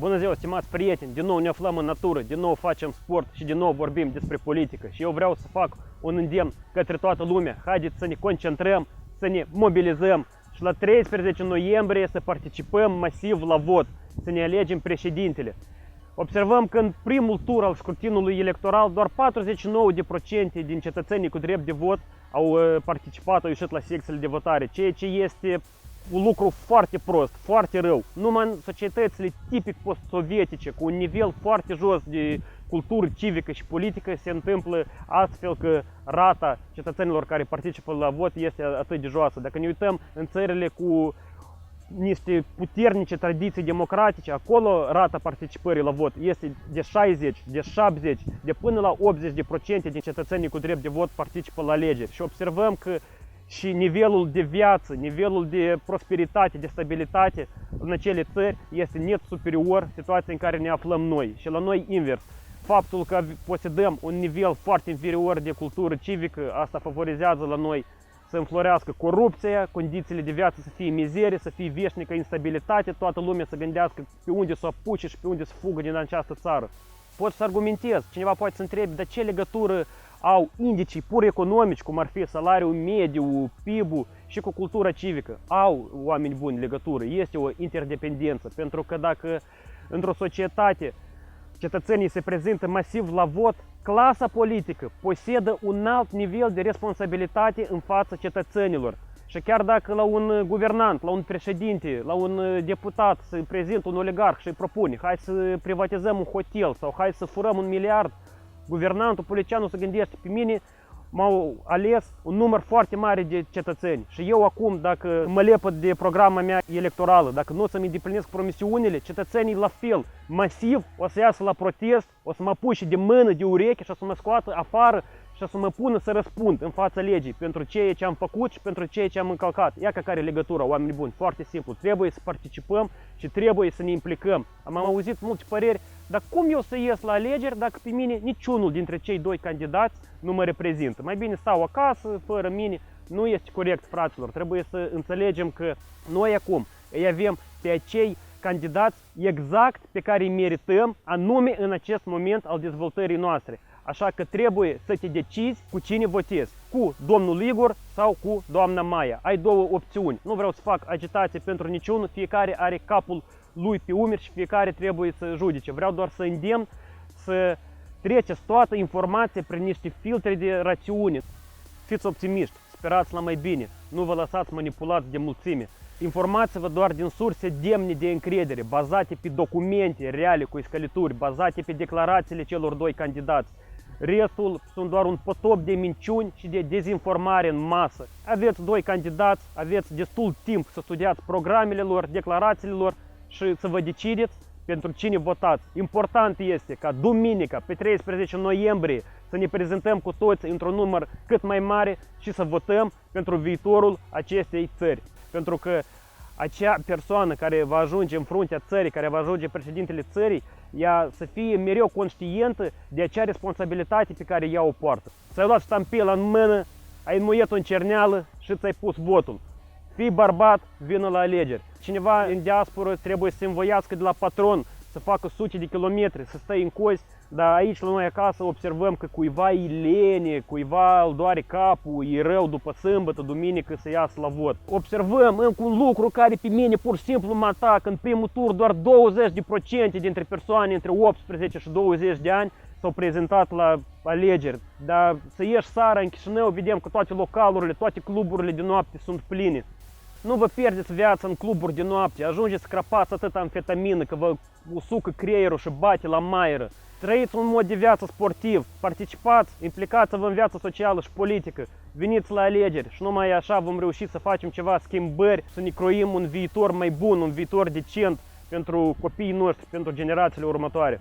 Bună ziua, stimați prieteni! Din nou ne aflăm în natură, din nou facem sport și din nou vorbim despre politică. Și eu vreau să fac un îndemn către toată lumea. Haideți să ne concentrăm, să ne mobilizăm și la 13 noiembrie să participăm masiv la vot, să ne alegem președintele. Observăm că în primul tur al scrutinului electoral doar 49% din cetățenii cu drept de vot au participat, au ieșit la secțiile de votare, ceea ce este un lucru foarte prost, foarte rău. Numai în societățile tipic post-sovietice, cu un nivel foarte jos de cultură civică și politică, se întâmplă astfel că rata cetățenilor care participă la vot este atât de joasă. Dacă ne uităm în țările cu niște puternice tradiții democratice, acolo rata participării la vot este de 60, de 70, de până la 80% din cetățenii cu drept de vot participă la alegeri. Și observăm că și nivelul de viață, nivelul de prosperitate, de stabilitate în acele țări este net superior situației în care ne aflăm noi. Și la noi invers. Faptul că posedăm un nivel foarte inferior de cultură civică, asta favorizează la noi să înflorească corupția, condițiile de viață să fie mizerie, să fie veșnică instabilitate, toată lumea să gândească pe unde să apuce și pe unde să fugă din această țară. Pot să argumentez, cineva poate să întrebe, dar ce legătură au indicii pur economici, cum ar fi salariul mediu, PIB-ul și cu cultura civică? Au, oameni buni, legătură, este o interdependență, pentru că dacă într-o societate cetățenii se prezintă masiv la vot, clasa politică posedă un alt nivel de responsabilitate în fața cetățenilor. Și chiar dacă la un guvernant, la un președinte, la un deputat se prezintă un oligarh și îi propune hai să privatizăm un hotel sau hai să furăm 1 miliard, guvernantul, politicianul se gândește, pe mine m-au ales un număr foarte mare de cetățeni și eu acum, dacă mă lepăd de programa mea electorală, dacă nu o să-mi îndeplinesc promisiunile, cetățenii la fel, masiv o să iasă la protest, o să mă puși de mână, de ureche și o să mă scoată afară și o să mă pună să răspund în fața legii pentru ceea ce am făcut și pentru ceea ce am încălcat. Ia care e legătura, oameni buni, foarte simplu, trebuie să participăm și trebuie să ne implicăm. Am auzit multe păreri, dar cum eu să ies la alegeri dacă pe mine niciunul dintre cei doi candidați nu mă reprezintă? Mai bine stau acasă, fără mine. Nu este corect, fraților. Trebuie să înțelegem că noi acum îi avem pe acei candidați exact pe care îi merităm, anume în acest moment al dezvoltării noastre. Așa că trebuie să te decizi cu cine votezi, cu domnul Igor sau cu doamna Maia. Ai două opțiuni. Nu vreau să fac agitație pentru niciunul, fiecare are capul lui pe umeri și fiecare trebuie să judece. Vreau doar să îndemn să treceți toată informația prin niște filtre de rațiune. Fiți optimiști, sperați la mai bine, nu vă lăsați manipulați de mulțime. Informați-vă doar din surse demne de încredere, bazate pe documente reale cu iscălituri, bazate pe declarațiile celor doi candidați. Restul sunt doar un potop de minciuni și de dezinformare în masă. Aveți doi candidați, aveți destul timp să studiați programele lor, declarațiile lor și să vă decideți pentru cine votați. Important este ca duminică, pe 13 noiembrie, să ne prezentăm cu toți într-un număr cât mai mare și să votăm pentru viitorul acestei țări. Pentru că acea persoană care va ajunge în fruntea țării, care va ajunge președintele țării, ea să fie mereu conștientă de acea responsabilitate pe care ea o poartă. Ți-ai luat ștampila în mână, ai înmuiet-o în cerneală și ți-ai pus votul. Fii bărbat, vină la alegeri. Cineva în diasporă trebuie să se învoiască de la patron, să facă sute de kilometri, să stai în cozi, dar aici la noi acasă observăm că cuiva e lene, cuiva îl doare capul, e rău după sâmbătă, duminică să iasă la vot. Observăm încă un lucru care pe mine pur și simplu mă atacă. În primul tur doar 20% dintre persoane între 18 și 20 de ani s-au prezentat la alegeri. Dar să ieși seara în Chișinău, vedem că toate localurile, toate cluburile de noapte sunt pline. Nu vă pierdeți viața în cluburi de noapte, ajungeți să crăpați atâta amfetamină că vă usucă creierul și bate la maieră. Trăiți un mod de viață sportiv, participați, implicați-vă în viața socială și politică, veniți la alegeri și numai așa vom reuși să facem ceva schimbări, să ne croim un viitor mai bun, un viitor decent pentru copiii noștri, pentru generațiile următoare.